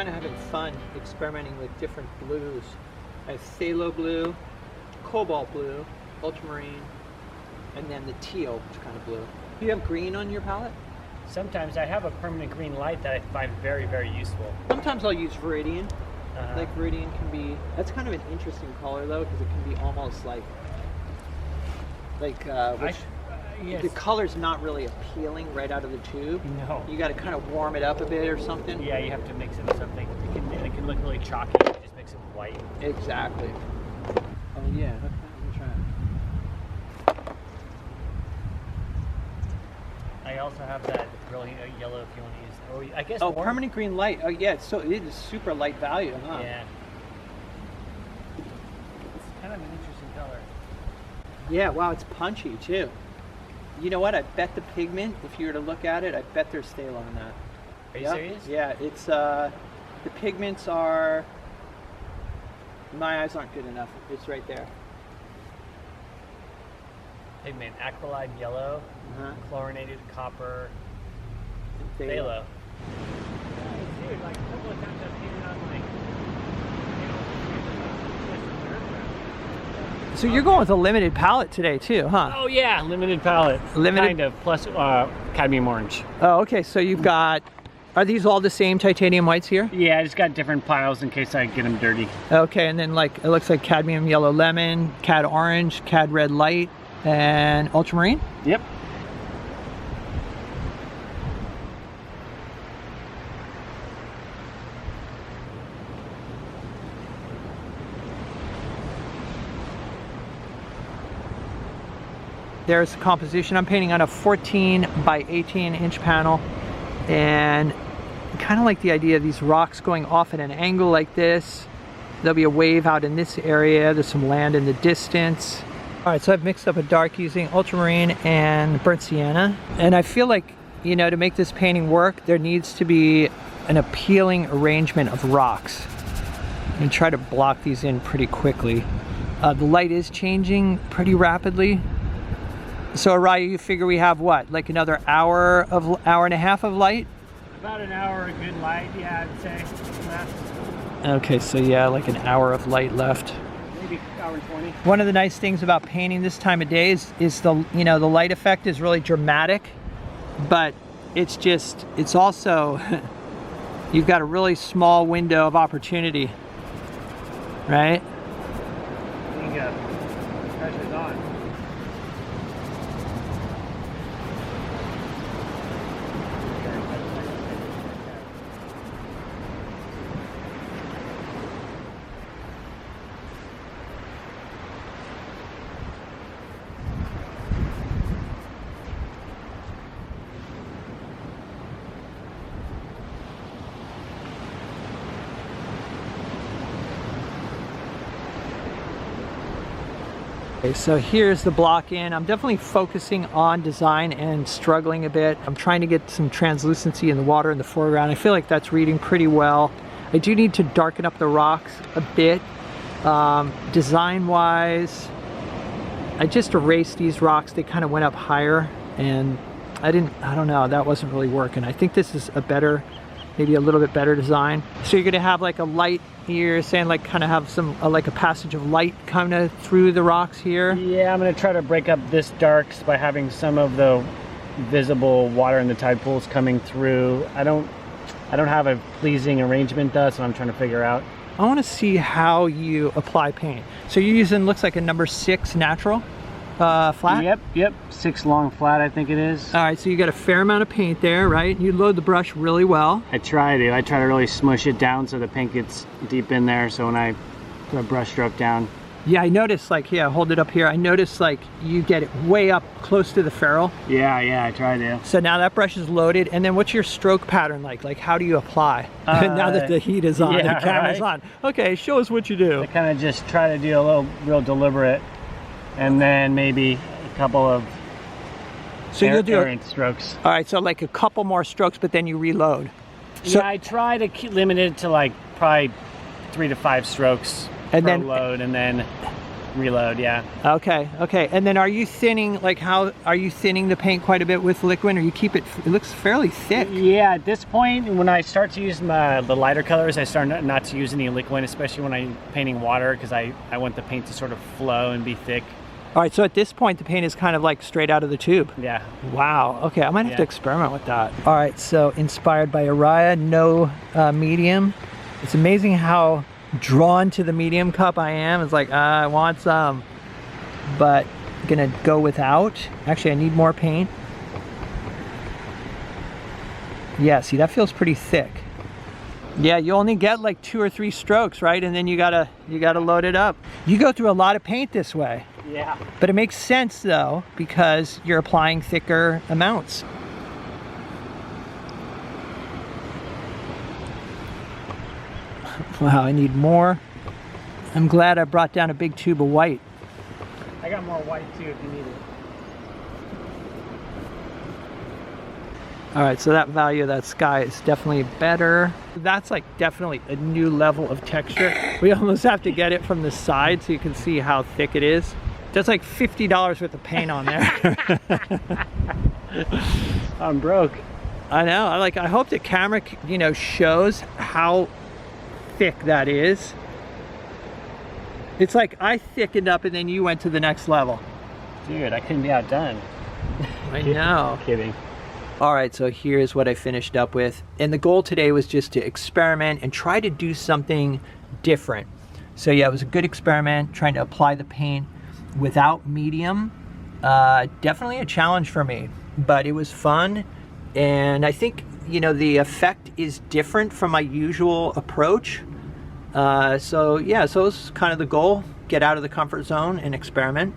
kind of having fun experimenting with different blues. I have phthalo blue, cobalt blue, ultramarine, and then the teal kind of blue. Do you have green on your palette? Sometimes I have a permanent green light that I find very, very useful. Sometimes I'll use Viridian. Like Viridian can be, that's kind of an interesting color though, because it can be almost like yes. The color's not really appealing right out of the tube. No. You got to kind of warm it up a bit or something. Yeah, you have to mix it with something. It can look really chalky. You just mix it with white. Exactly. Oh yeah, okay, let me try it. I also have that brilliant yellow if you want to use. Oh, I guess. Oh, permanent green light. Oh yeah, so it is super light value, huh? Yeah. It's kind of an interesting color. Yeah, wow, it's punchy too. You know what? I bet the pigment, if you were to look at it, I bet there's phthalo on that. Are you serious? Yeah, it's the pigments are. My eyes aren't good enough. It's right there. Pigment, aqualine yellow, chlorinated copper, phthalo. Yeah, dude, like a couple of times I've painted on So you're going with a limited palette today too, huh? Oh yeah, limited palette. Limited? Kind of, plus cadmium orange. Oh, okay, so you've got, are these all the same titanium whites here? Yeah, I just got different piles in case I get them dirty. Okay, and then like, it looks like cadmium yellow lemon, cad orange, cad red light, and ultramarine? Yep. There's the composition. I'm painting on a 14 by 18 inch panel, and kind of like the idea of these rocks going off at an angle like this. There'll be a wave out in this area. There's some land in the distance. All right, so I've mixed up a dark using ultramarine and burnt sienna. And I feel like, you know, to make this painting work, there needs to be an appealing arrangement of rocks. I'm gonna try to block these in pretty quickly. The light is changing pretty rapidly. So Ariah, you figure we have what, like another hour and a half of light? About an hour of good light, yeah, I'd say. Left. Okay, so yeah, like an hour of light left. Maybe hour and 20. One of the nice things about painting this time of day is the, you know, the light effect is really dramatic, but it's just, it's also, you've got a really small window of opportunity, right? I think pressure's on. Okay, so here's the block in. I'm definitely focusing on design and struggling a bit. I'm trying to get some translucency in the water in the foreground. I feel like that's reading pretty well. I do need to darken up the rocks a bit. Design-wise, I just erased these rocks. They kind of went up higher, and I don't know, that wasn't really working. I think this is a better, maybe a little bit better design. So you're gonna have like a light, you're saying like kind of have some, like a passage of light kind of through the rocks here? Yeah, I'm gonna try to break up this darks by having some of the visible water in the tide pools coming through. I don't have a pleasing arrangement though, so I'm trying to figure out. I wanna see how you apply paint. So you're using, looks like a number 6 natural flat? Yep, 6 long flat I think it is. All right, so you got a fair amount of paint there, right? You load the brush really well. I try to really smush it down so the paint gets deep in there, so when I put a brush stroke down. Yeah, I noticed, like, yeah, hold it up here. I noticed like you get it way up close to the ferrule. Yeah, I try to. So now that brush is loaded, and then what's your stroke pattern like? Like, how do you apply? Now that the heat is on, yeah, the camera's right. on. Okay, show us what you do. I kind of just try to do a little real deliberate, and then maybe a couple of you'll do errant strokes. All right, so like a couple more strokes, but then you reload. So, yeah, I try to keep limited to like probably 3 to 5 strokes and per then load, and then reload, yeah. Okay, okay. And then are you thinning, like how, are you thinning the paint quite a bit with liquid, or you keep it, it looks fairly thick? Yeah, at this point, when I start to use the lighter colors, I start not to use any liquid, especially when I'm painting water, because I want the paint to sort of flow and be thick. All right, so at this point, the paint is kind of like straight out of the tube. Yeah. Wow, okay, I might have to experiment with that. All right, so inspired by Ariah, no medium. It's amazing how drawn to the medium cup I am. It's like, I want some, but I'm gonna go without. Actually, I need more paint. Yeah, see, that feels pretty thick. Yeah, you only get like 2 or 3 strokes, right? And then you gotta load it up. You go through a lot of paint this way. Yeah. But it makes sense though, because you're applying thicker amounts. Wow, I need more. I'm glad I brought down a big tube of white. I got more white too if you need it. All right, so that value of that sky is definitely better. That's like definitely a new level of texture. We almost have to get it from the side so you can see how thick it is. That's like $50 worth of paint on there. I'm broke. I know. I hope the camera, you know, shows how thick that is. It's like I thickened up and then you went to the next level. Dude, I couldn't be outdone. I know. Kidding. All right, so here's what I finished up with. And the goal today was just to experiment and try to do something different. So yeah, it was a good experiment, trying to apply the paint without medium. Definitely a challenge for me, but it was fun. And I think, you know, the effect is different from my usual approach. So yeah, so it was kind of the goal, get out of the comfort zone and experiment.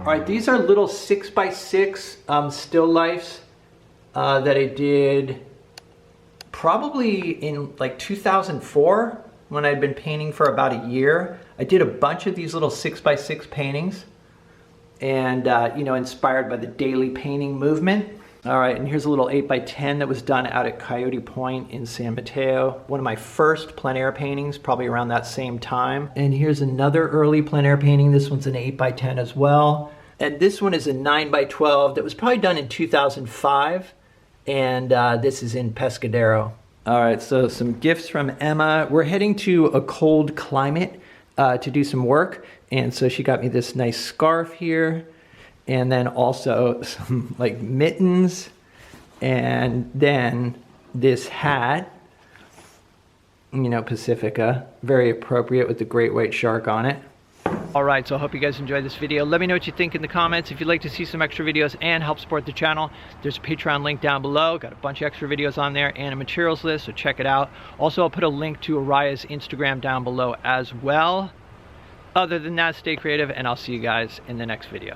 All right, these are little 6x6 still lifes that I did probably in like 2004 when I'd been painting for about a year. I did a bunch of these little 6x6 paintings and, you know, inspired by the daily painting movement. All right, and here's a little 8x10 that was done out at Coyote Point in San Mateo. One of my first plein air paintings, probably around that same time. And here's another early plein air painting. This one's an 8x10 as well. And this one is a 9x12 that was probably done in 2005. And this is in Pescadero. All right, so some gifts from Emma. We're heading to a cold climate to do some work. And so she got me this nice scarf here. And then also some like mittens, and then this hat, you know, Pacifica, very appropriate with the great white shark on it. All right, so I hope you guys enjoyed this video. Let me know what you think in the comments. If you'd like to see some extra videos and help support the channel, there's a Patreon link down below. Got a bunch of extra videos on there and a materials list, so check it out. Also, I'll put a link to Ariah's Instagram down below as well. Other than that, stay creative, and I'll see you guys in the next video.